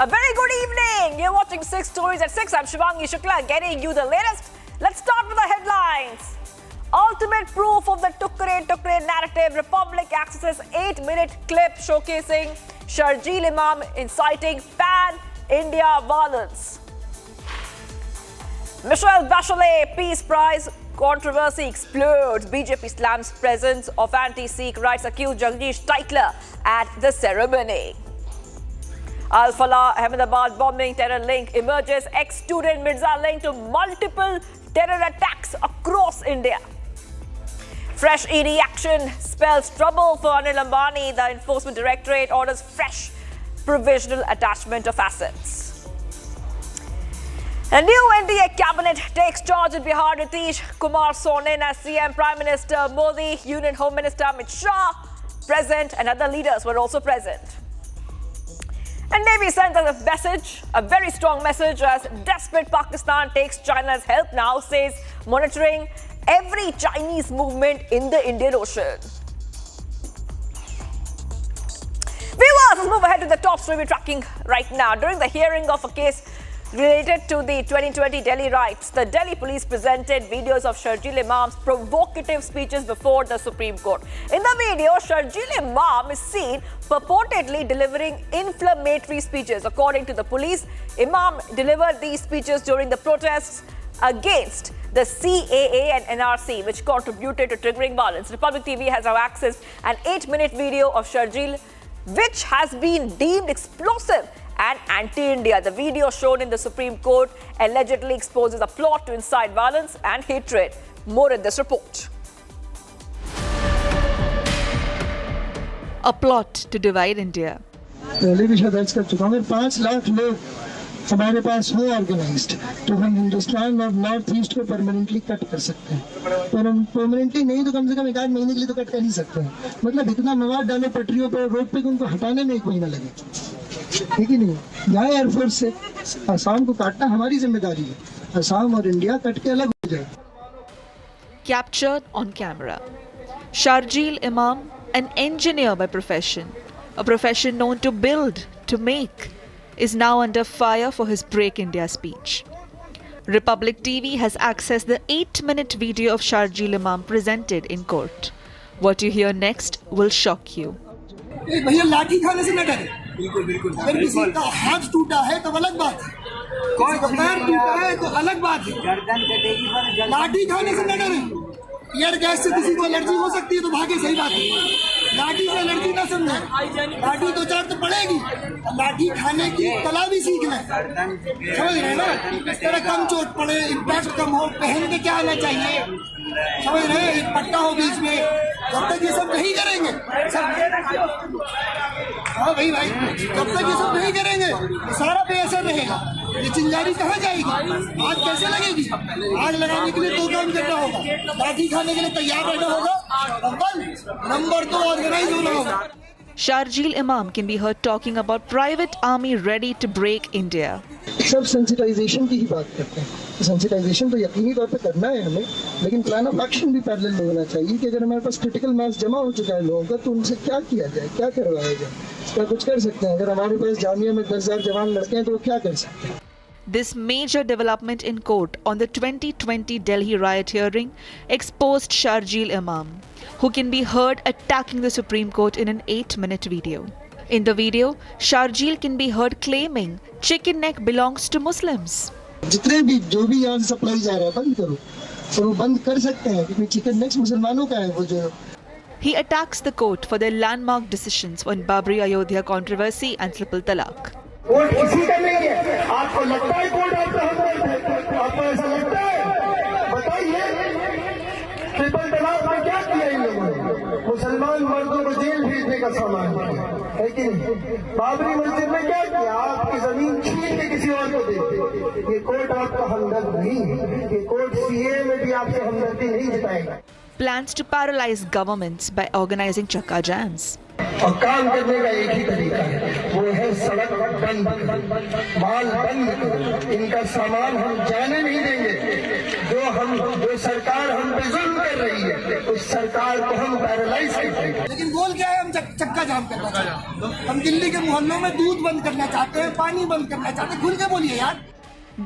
A very good evening. You're watching 6 Stories at 6. I'm Shivangi Shukla getting you the latest. Let's start with the headlines. Ultimate proof of the Tukre narrative. Republic accesses 8-minute clip showcasing Sharjeel Imam inciting pan-India violence. Michelle Bachelet Peace Prize controversy explodes. BJP slams presence of anti-Sikh rights accused Jagdish Titler at the ceremony. Al-Falah Ahmedabad bombing terror link emerges. Ex-student Mirza linked to multiple terror attacks across India. Fresh ED action spells trouble for Anil Ambani. The Enforcement Directorate orders fresh provisional attachment of assets. A new NDA cabinet takes charge in Bihar. Nitish Kumar sworn in as CM. Prime Minister Modi, Union Home Minister Amit Shah present, and other leaders were also present. And Navy sent us a message, a very strong message, as desperate Pakistan takes China's help now, says monitoring every Chinese movement in the Indian Ocean. Viewers, let's move ahead to the top story we're tracking right now. During the hearing of a case related to the 2020 Delhi riots, the Delhi police presented videos of Sharjeel Imam's provocative speeches before the Supreme Court. In the video, Sharjeel Imam is seen purportedly delivering inflammatory speeches. According to the police, Imam delivered these speeches during the protests against the CAA and NRC, which contributed to triggering violence. Republic TV has now accessed an 8-minute video of Sharjeel, which has been deemed explosive and anti-India. The video shown in the Supreme Court allegedly exposes a plot to incite violence and hatred. More in this report. A plot to divide India. पहले भी शायद दर्ज कर चुका हूँ। 5 लाख लोग हमारे पास हो ऑर्गेनाइज्ड, तो हम हिंदुस्तान और नॉर्थ ईस्ट को परमानेंटली कट कर सकते हैं। पर हम परमानेंटली नहीं तो कम से कम 1 आध महीने के लिए तो कट कर ही सकते हैं। मतलब इतना मवाद डाले पटरियों पर, रोड पे, उनको हटाने में 1 महीना लगे, ठीक ही नहीं। जाए एयरफोर्स से, असम को काटना हमारी जिम्मेदारी है। असम और इंडिया कट के अलग हो जाए। Captured on camera. Sharjeel Imam, an engineer by profession, a profession known to build, to make, is now under fire for his Break India speech. Republic TV has accessed the 8-minute video of Sharjeel Imam presented in court. What you hear next will shock you. भैया लाठी खाने से न डरे। बिल्कुल। अगर किसी का हाथ टूटा है तो अलग बात है, पैर टूटा है तो अलग बात है। लाठी खाने से न डरे। एयर गैस से किसी को एलर्जी हो सकती है तो भागे, सही बात है। लाठी से एलर्जी ना समझे, लाठी 2-4 तो पड़ेगी। लाठी खाने की कला भी सीखना है, समझ रहे हैं ना। इस तरह कम चोट पड़े, इम्पैक्ट कम हो, पहन के क्या आना चाहिए, समझ रहे हैं। एक पट्टा हो बीच में, जब तक ये सब नहीं करेंगे सब, हाँ भाई, जब तक ये सब नहीं करेंगे तो सारा बेअसर रहेगा। ये चिंगारी कहाँ जाएगी, आग कैसे लगेगी। आग लगाने के लिए 2 काम करना होगा, लाठी खाने के लिए तैयार रहना होगा, नंबर 2 ऑर्गेनाइज होना होगा। Sharjeel Imam can be heard talking about private army ready to break India. सब सेंसिटाइजेशन की ही बात करते हैं। सेंसिटाइजेशन तो यकीनी तौर पे करना है हमें, लेकिन प्लान ऑफ एक्शन भी पैरेलल होना चाहिए कि अगर हमारे पास क्रिटिकल मास जमा हो चुका है लोगों का, तो उनसे क्या किया जाए, क्या करवाया जाए। क्या कुछ कर सकते हैं। अगर हमारे पास जामिया में 10,000 जवान लड़के हैं तो वो क्या कर सकते हैं। This major development in court on the 2020 Delhi riot hearing exposed Sharjeel Imam, who can be heard attacking the Supreme Court in an 8-minute video. In the video, Sharjeel can be heard claiming chicken neck belongs to Muslims. जितने भी जो भी यहाँ supply जा रहा है बंद करो, और वो बंद कर सकते हैं क्योंकि चिकन नेक्स मुसलमानों का है वो जो। He attacks the court for their landmark decisions on Babri Ayodhya controversy and triple talaq. Court किसी का नहीं है। आपको लगता है कोर्ट आपका हमदर्द है? आपको ऐसा लगता है? बताइए, ट्रिपल तलाक में क्या किया इन लोगों ने? मुसलमान मर्दों को जेल भेजने का सामान है कि नहीं? बाबरी मस्जिद में क्या किया? आपकी जमीन छीन के किसी और को देते। ये कोर्ट आपका हमदर्द नहीं है। ये कोर्ट सीए में भी आपसे हमदर्दी नहीं जताएगा। Plans to paralyze governments by organizing chakka jams. और काम करने का एक ही तरीका है, वो है सड़क बंद, माल बंद, इनका सामान हम जाने नहीं देंगे। जो सरकार हम पे जुल्म कर रही है, उस सरकार को हम पैरालाइज कर देंगे। लेकिन गोल क्या है, हम चक्का जाम करना चाहते हैं। हम दिल्ली के मोहल्लों में दूध बंद करना चाहते हैं, पानी बंद करना चाहते हैं। खुल के बोलिए यार।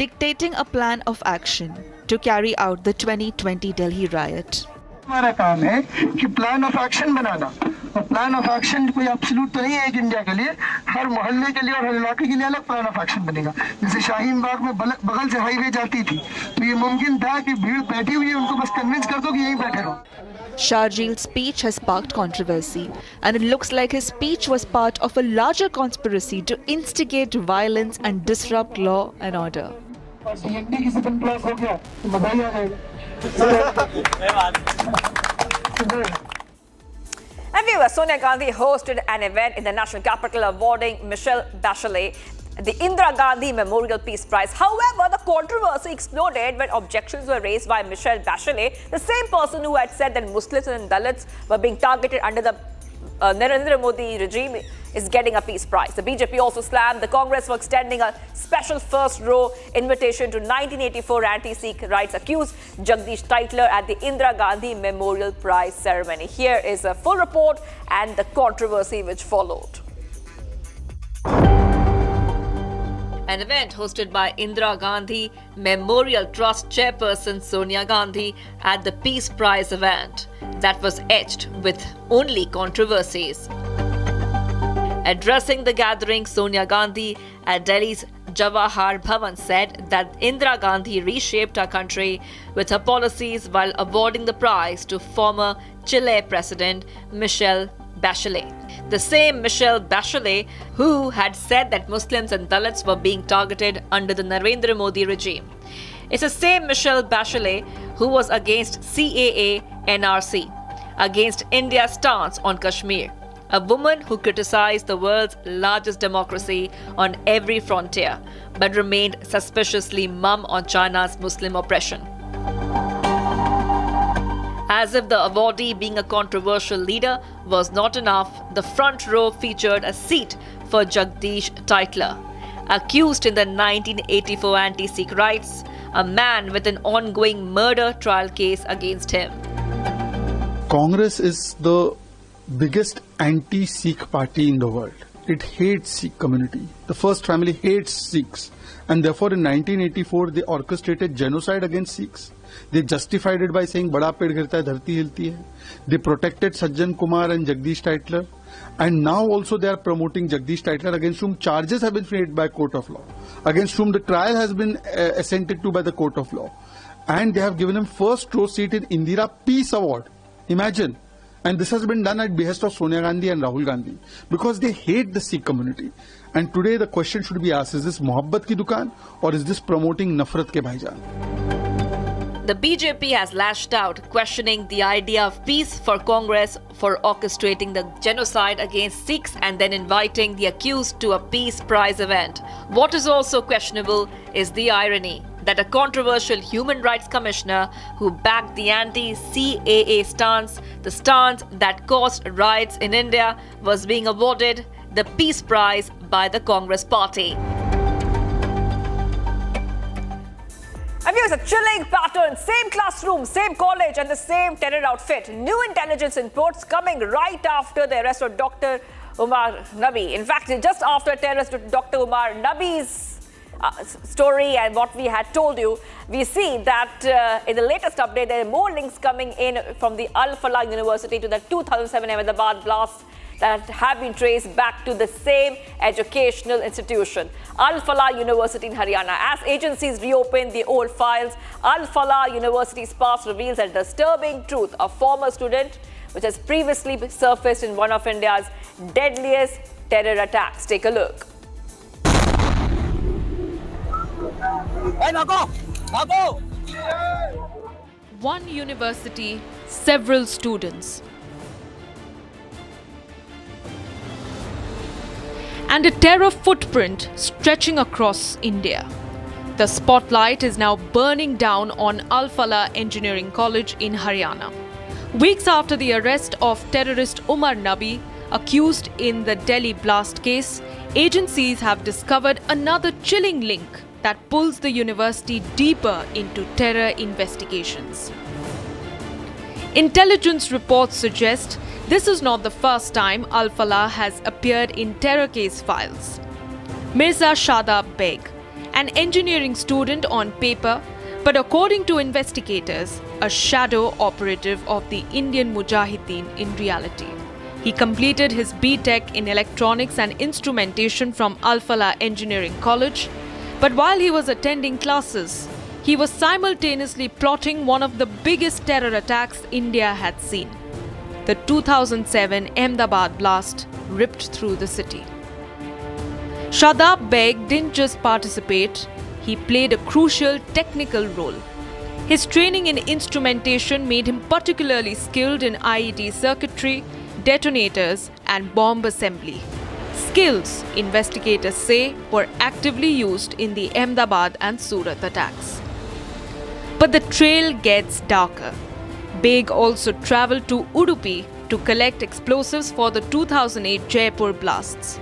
Dictating a plan of action to carry out the 2020 Delhi riot. हमारा काम है कि प्लान ऑफ एक्शन बनाना, और प्लान ऑफ एक्शन कोई एब्सोल्यूट तो नहीं है एक इंडिया के लिए, हर मोहल्ले के लिए और हर इलाके के लिए अलग प्लान ऑफ एक्शन बनेगा। जैसे शाहीन बाग में बगल से हाईवे जाती थी, तो ये मुमकिन था कि भीड़ बैठी हुई है, उनको बस कन्विंस कर दो कि यहीं बैठे रहो। Sharjeel's speech has sparked controversy, and it looks like his speech was part of a larger conspiracy to instigate violence and disrupt law and order. DND की सेकंड क्लास हो गया तो मजा ही आ जाएगा। And viewers, Sonia Gandhi hosted an event in the national capital awarding Michelle Bachelet the Indira Gandhi Memorial Peace Prize. However, the controversy exploded when objections were raised by Michelle Bachelet, the same person who had said that Muslims and Dalits were being targeted under the Narendra Modi regime is getting a peace prize. The BJP also slammed the Congress for extending a special first row invitation to 1984 anti-Sikh rights accused Jagdish Titler at the Indira Gandhi Memorial Prize ceremony. Here is a full report and the controversy which followed. An event hosted by Indira Gandhi Memorial Trust chairperson Sonia Gandhi at the Peace Prize event that was etched with only controversies. Addressing the gathering, Sonia Gandhi at Delhi's Jawahar Bhavan said that Indira Gandhi reshaped our country with her policies while awarding the prize to former Chile President Michelle Bachelet. The same Michelle Bachelet who had said that Muslims and Dalits were being targeted under the Narendra Modi regime. It's the same Michelle Bachelet who was against CAA NRC, against India's stance on Kashmir, a woman who criticized the world's largest democracy on every frontier, but remained suspiciously mum on China's Muslim oppression. As if the awardee being a controversial leader was not enough, the front row featured a seat for Jagdish Titler, accused in the 1984 anti-Sikh riots, a man with an ongoing murder trial case against him. Congress is the biggest anti-Sikh party in the world. It hates Sikh community. The first family hates Sikhs, and therefore in 1984 they orchestrated genocide against Sikhs. They justified it by saying बड़ा पेड़ गिरता है धरती हिलती है. They protected Sajjan Kumar and Jagdish Titler, and now also they are promoting Jagdish Titler, against whom charges have been made by court of law, against whom the trial has been assented to by the court of law, and they have given him first row seat in Indira Peace Award. Imagine. And this has been done at behest of Sonia Gandhi and Rahul Gandhi because they hate the Sikh community. And today the question should be asked, is this Mohabbat ki dukaan or is this promoting Nafrat ke bhaijaan? The BJP has lashed out, questioning the idea of peace for Congress for orchestrating the genocide against Sikhs and then inviting the accused to a peace prize event. What is also questionable is the irony that a controversial human rights commissioner who backed the anti-CAA stance, the stance that caused riots in India, was being awarded the Peace Prize by the Congress Party. And here's a chilling pattern. Same classroom, same college and the same terror outfit. New intelligence inputs coming right after the arrest of Dr. Umar Nabi. In fact, just after terrorist Dr. Umar Nabi's story and what we had told you, we see that in the latest update, there are more links coming in from the Al-Falah University to the 2007 Ahmedabad blast that have been traced back to the same educational institution, Al-Falah University in Haryana. As agencies reopen the old files, Al-Falah University's past reveals a disturbing truth. A former student, which has previously surfaced in one of India's deadliest terror attacks. Take a look. One university, several students. And a terror footprint stretching across India. The spotlight is now burning down on Al-Falah Engineering College in Haryana. Weeks after the arrest of terrorist Umar Nabi, accused in the Delhi blast case, agencies have discovered another chilling link that pulls the university deeper into terror investigations. Intelligence reports suggest this is not the first time Al-Falah has appeared in terror case files. Mirza Shadab Beg, an engineering student on paper, but according to investigators, a shadow operative of the Indian Mujahideen in reality. He completed his B.Tech in Electronics and Instrumentation from Al-Falah Engineering College, but while he was attending classes, he was simultaneously plotting one of the biggest terror attacks India had seen. The 2007 Ahmedabad blast ripped through the city. Shadab Beg didn't just participate, he played a crucial technical role. His training in instrumentation made him particularly skilled in IED circuitry, detonators, and bomb assembly. Skills, investigators say, were actively used in the Ahmedabad and Surat attacks. But the trail gets darker. Beg also travelled to Udupi to collect explosives for the 2008 Jaipur blasts.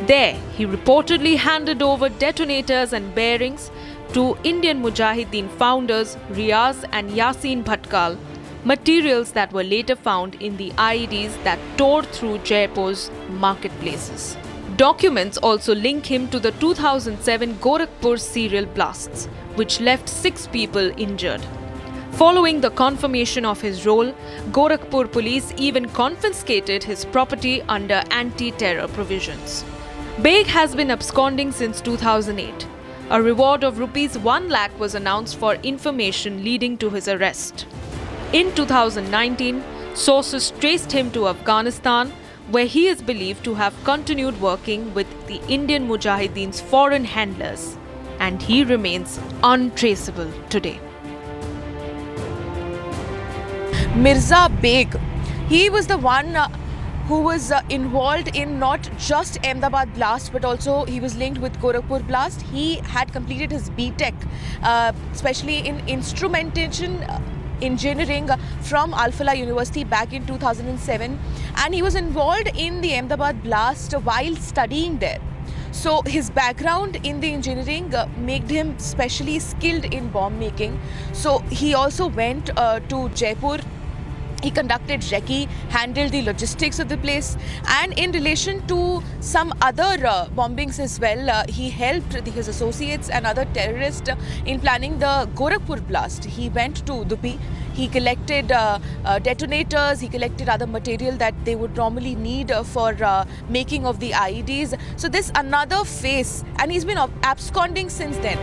There, he reportedly handed over detonators and bearings to Indian Mujahideen founders Riaz and Yasin Bhatkal, materials that were later found in the IEDs that tore through Jaipur's marketplaces. Documents also link him to the 2007 Gorakhpur serial blasts, which left 6 people injured. Following the confirmation of his role, Gorakhpur police even confiscated his property under anti-terror provisions. Beg has been absconding since 2008. A reward of rupees 1 lakh was announced for information leading to his arrest. In 2019, sources traced him to Afghanistan, where he is believed to have continued working with the Indian Mujahideen's foreign handlers, and he remains untraceable today. Mirza Beg, he was the one who was involved in not just Ahmedabad blast, but also he was linked with Gorakhpur blast. He had completed his B.Tech, especially in instrumentation engineering from Al-Falah University back in 2007, and he was involved in the Ahmedabad blast while studying there. So his background in the engineering made him specially skilled in bomb making. So he also went to Jaipur. He conducted recce, handled the logistics of the place, and in relation to some other bombings as well, he helped his associates and other terrorists in planning the Gorakhpur blast. He went to Udupi, he collected detonators, he collected other material that they would normally need for making of the IEDs. So this another phase, and he's been absconding since then.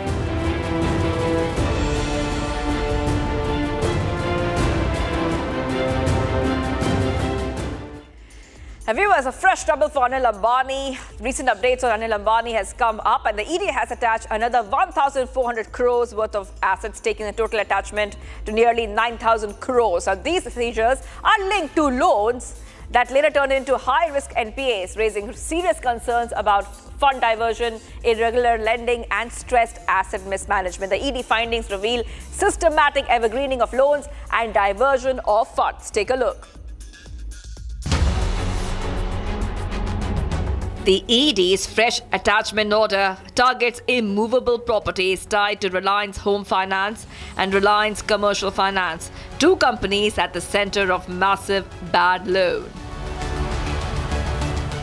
Viewers, a fresh trouble for Anil Ambani. Recent updates on Anil Ambani has come up, and the ED has attached another 1,400 crores worth of assets, taking the total attachment to nearly 9,000 crores. Now, these seizures are linked to loans that later turned into high-risk NPAs, raising serious concerns about fund diversion, irregular lending, and stressed asset mismanagement. The ED findings reveal systematic evergreening of loans and diversion of funds. Take a look. The ED's fresh attachment order targets immovable properties tied to Reliance Home Finance and Reliance Commercial Finance, 2 companies at the center of massive bad loan.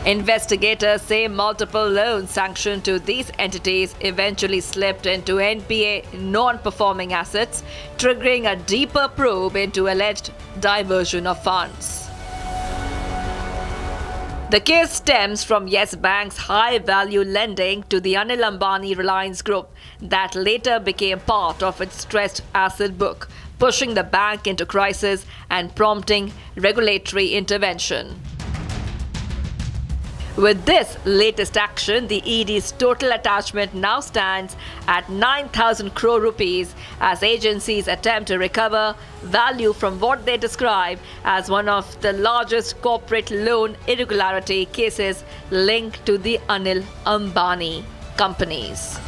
Investigators say multiple loans sanctioned to these entities eventually slipped into NPA non-performing assets, triggering a deeper probe into alleged diversion of funds. The case stems from Yes Bank's high-value lending to the Anil Ambani Reliance Group that later became part of its stressed asset book, pushing the bank into crisis and prompting regulatory intervention. With this latest action, the ED's total attachment now stands at 9,000 crore rupees as agencies attempt to recover value from what they describe as one of the largest corporate loan irregularity cases linked to the Anil Ambani companies.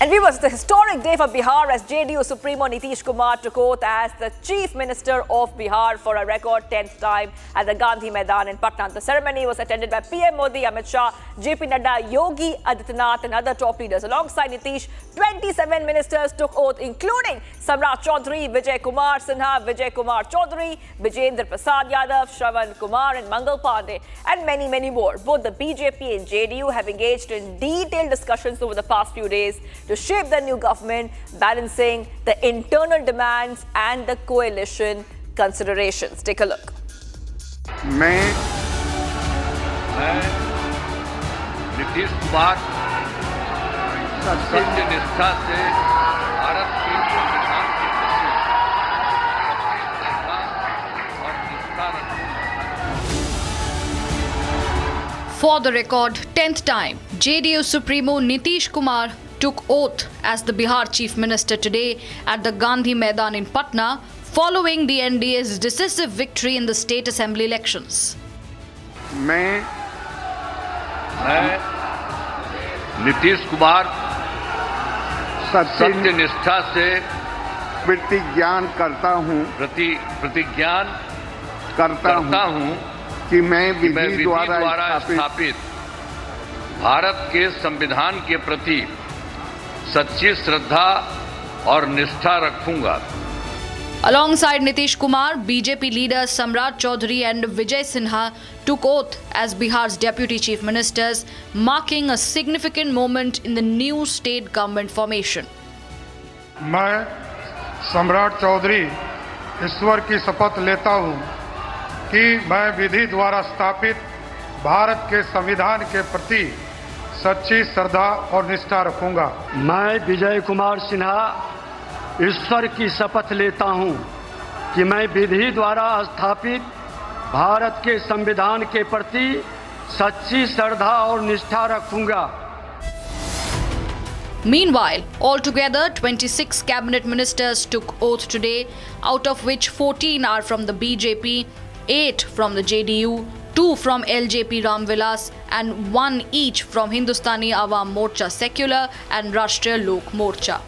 And viewers, the historic day for Bihar as JDU Supremo Nitish Kumar took oath as the Chief Minister of Bihar for a record 10th time at the Gandhi Maidan in Patna. The ceremony was attended by PM Modi, Amit Shah, JP Nadda, Yogi Adityanath and other top leaders. Alongside Nitish, 27 ministers took oath, including Samrat Chaudhary, Vijay Kumar Sinha, Vijay Kumar Chaudhary, Vijendra Prasad Yadav, Shravan Kumar and Mangal Pandey, and many, many more. Both the BJP and JDU have engaged in detailed discussions over the past few days to shape the new government, balancing the internal demands and the coalition considerations. Take a look. मैं नीतीश कुमार सत्य निष्ठा से भारत के संविधान के प्रति और निष्ठा रखूंगा। For the record 10th time, JDU Supremo Nitish Kumar took oath as the Bihar Chief Minister today at the Gandhi Maidan in Patna, following the NDA's decisive victory in the state assembly elections. मैं नीतीश कुमार सत्य निष्ठा से प्रतिज्ञा करता हूँ कि मैं विधि द्वारा स्थापित भारत के संविधान के प्रति सच्ची श्रद्धा और निष्ठा रखूंगा. Alongside Nitish Kumar, BJP leaders Samrat Chaudhary and Vijay Sinha took oath as Bihar's deputy chief ministers, marking a significant moment in the new state government formation. मैं सम्राट चौधरी ईश्वर की शपथ लेता हूं कि मैं विधि द्वारा स्थापित भारत के संविधान के प्रति सच्ची श्रद्धा और निष्ठा रखूंगा. मैं विजय कुमार सिन्हा ईश्वर की शपथ लेता हूं कि मैं विधि द्वारा स्थापित भारत के संविधान के प्रति सच्ची श्रद्धा और निष्ठा रखूंगा. Meanwhile, altogether 26 cabinet ministers took oath today, out of which 14 are from the BJP, 8 from the JDU, 2 from LJP Ramvilas and 1 each from Hindustani Awam Morcha Secular and Rashtriya Lok Morcha.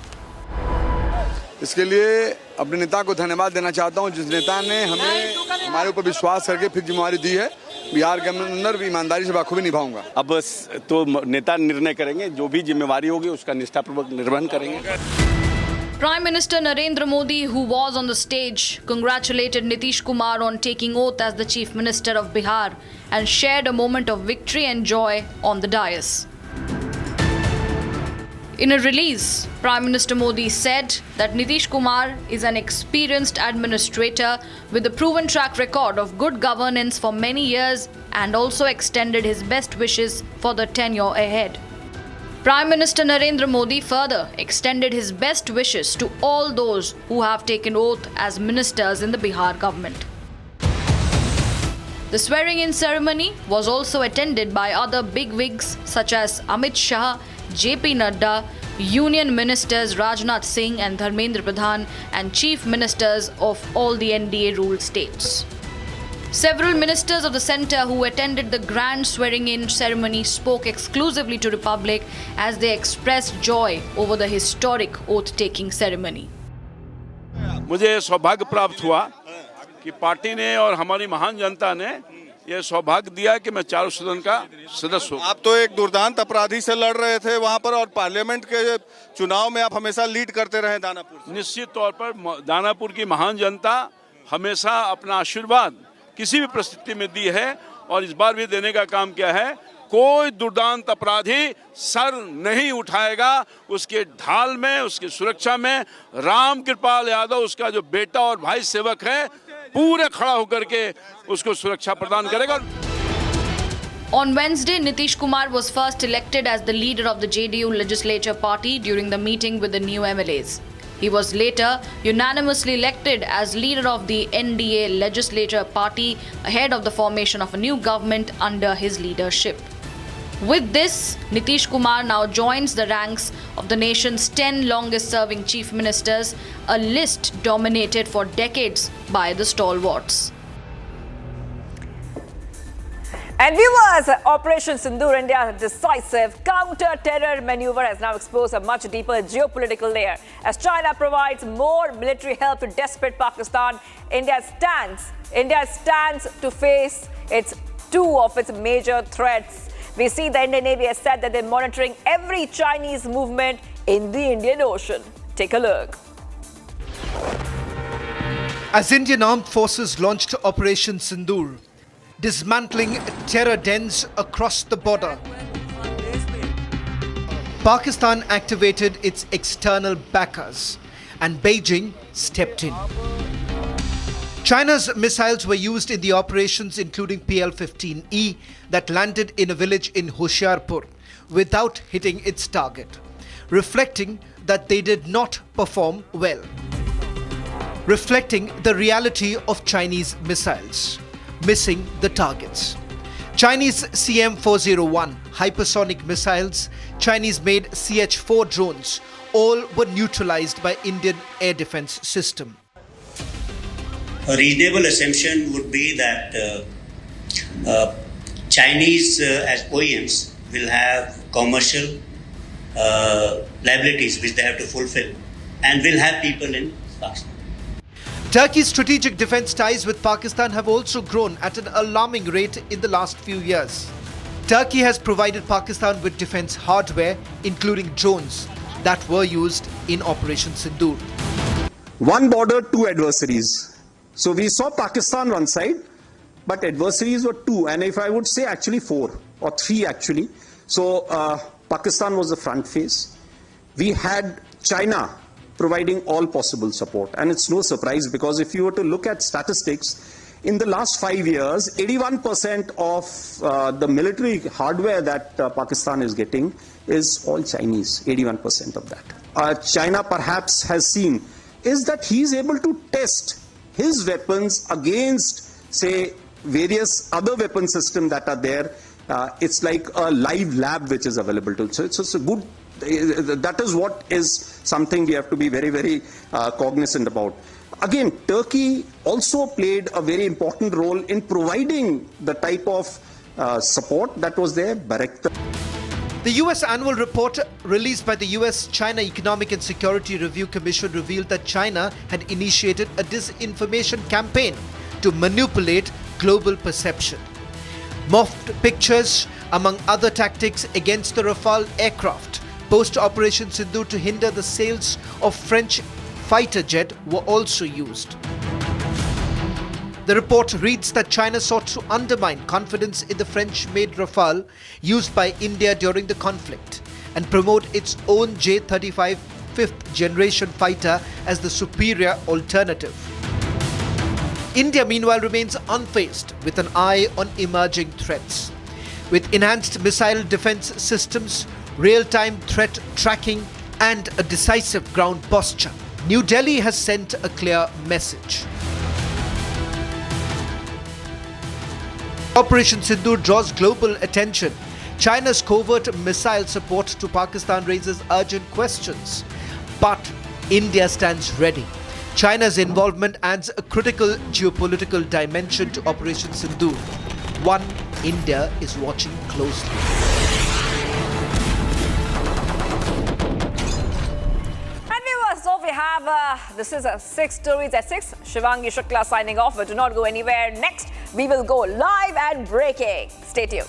इसके लिए अपने नेता को धन्यवाद देना चाहता हूं जिस नेता ने हमें हमारे ऊपर विश्वास करके फिर जिम्मेवारी दी है. बिहार के अंदर भी ईमानदारी से बखूबी निभाऊंगा. अब तो नेता निर्णय करेंगे, जो भी जिम्मेवारी होगी उसका निष्ठापूर्वक निर्वहन करेंगे. Prime Minister Narendra Modi, who was on the stage, congratulated Nitish Kumar on taking oath as the Chief Minister of Bihar and shared a moment of victory and joy on the dais. In a release, Prime Minister Modi said that Nitish Kumar is an experienced administrator with a proven track record of good governance for many years and also extended his best wishes for the tenure ahead. Prime Minister Narendra Modi further extended his best wishes to all those who have taken oath as ministers in the Bihar government. The swearing-in ceremony was also attended by other bigwigs such as Amit Shah, JP Nadda, Union Ministers Rajnath Singh and Dharmendra Pradhan and Chief Ministers of all the NDA-ruled states. Several ministers of the centre who attended the grand swearing-in ceremony spoke exclusively to the public as they expressed joy over the historic oath-taking ceremony. मुझे सौभाग्य प्राप्त हुआ कि party ने और हमारी महान जनता ने ये सौभाग्य दिया कि मैं चारों सदन का सदस्य हूँ. आप तो एक दुर्दांत अपराधी से लड़ रहे थे वहां पर और पार्लियामेंट के चुनाव में आप हमेशा लीड करते रहे दानापुर. निश्चित तौर पर दानापुर की महान जनता हमेशा अपना आशीर्वाद किसी भी परिस्थिति में दी है और इस बार भी देने का काम किया है. कोई दुर्दांत अपराधी सर नहीं उठाएगा. उसके ढाल में, उसकी सुरक्षा में राम कृपाल यादव, उसका जो बेटा और भाई सेवक है, पूरे खड़ा होकर के उसको सुरक्षा प्रदान करेगा. On Wednesday, Nitish Kumar was first elected as the leader of the JDU legislature party during the meeting with the new MLAs. He was later unanimously elected as leader of the NDA legislature party ahead of the formation of a new government under his leadership. With this, Nitish Kumar now joins the ranks of the nation's 10 longest-serving chief ministers, a list dominated for decades by the stalwarts. And viewers, Operation Sindoor, India's decisive counter-terror maneuver, has now exposed a much deeper geopolitical layer. As China provides more military help to desperate Pakistan, India stands to face two of its major threats. We see the Indian Navy has said that they're monitoring every Chinese movement in the Indian Ocean. Take a look. As Indian armed forces launched Operation Sindoor, dismantling terror dens across the border, Pakistan activated its external backers and Beijing stepped in. China's missiles were used in the operations, including PL-15E that landed in a village in Hoshiarpur without hitting its target, reflecting that they did not perform well, reflecting the reality of Chinese missiles missing the targets. Chinese CM-401 hypersonic missiles, Chinese-made CH-4 drones, all were neutralized by Indian air defense system. A reasonable assumption would be that Chinese as OEMs will have commercial liabilities which they have to fulfill and will have people in Pakistan. Turkey's strategic defense ties with Pakistan have also grown at an alarming rate in the last few years. Turkey has provided Pakistan with defense hardware, including drones, that were used in Operation Sindoor. One border, two adversaries. So we saw Pakistan one side, but adversaries were two, and if I would say actually four, or three actually. So Pakistan was the front face. We had China providing all possible support. And it's no surprise, because if you were to look at statistics, in the last 5 years, 81% of the military hardware that Pakistan is getting is all Chinese, 81% of that. China perhaps has seen is that he is able to test his weapons against, say, various other weapon systems that are there. It's like a live lab which is available to. So it's a good. That is what is something we have to be very, very cognizant about. Again, Turkey also played a very important role in providing the type of support that was there. The US annual report released by the US-China Economic and Security Review Commission revealed that China had initiated a disinformation campaign to manipulate global perception. Morphed pictures, among other tactics, against the Rafale aircraft post-Operation Sindoor to hinder the sales of French fighter jet were also used. The report reads that China sought to undermine confidence in the French-made Rafale used by India during the conflict and promote its own J-35 fifth-generation fighter as the superior alternative. India, meanwhile, remains unfazed with an eye on emerging threats. With enhanced missile defense systems, real-time threat tracking, and a decisive ground posture, New Delhi has sent a clear message. Operation Sindoor draws global attention. China's covert missile support to Pakistan raises urgent questions. But India stands ready. China's involvement adds a critical geopolitical dimension to Operation Sindoor, one India is watching closely. So we have, this is 6 stories at 6. Shivangi Shukla signing off, but do not go anywhere. Next, we will go live and breaking. Stay tuned.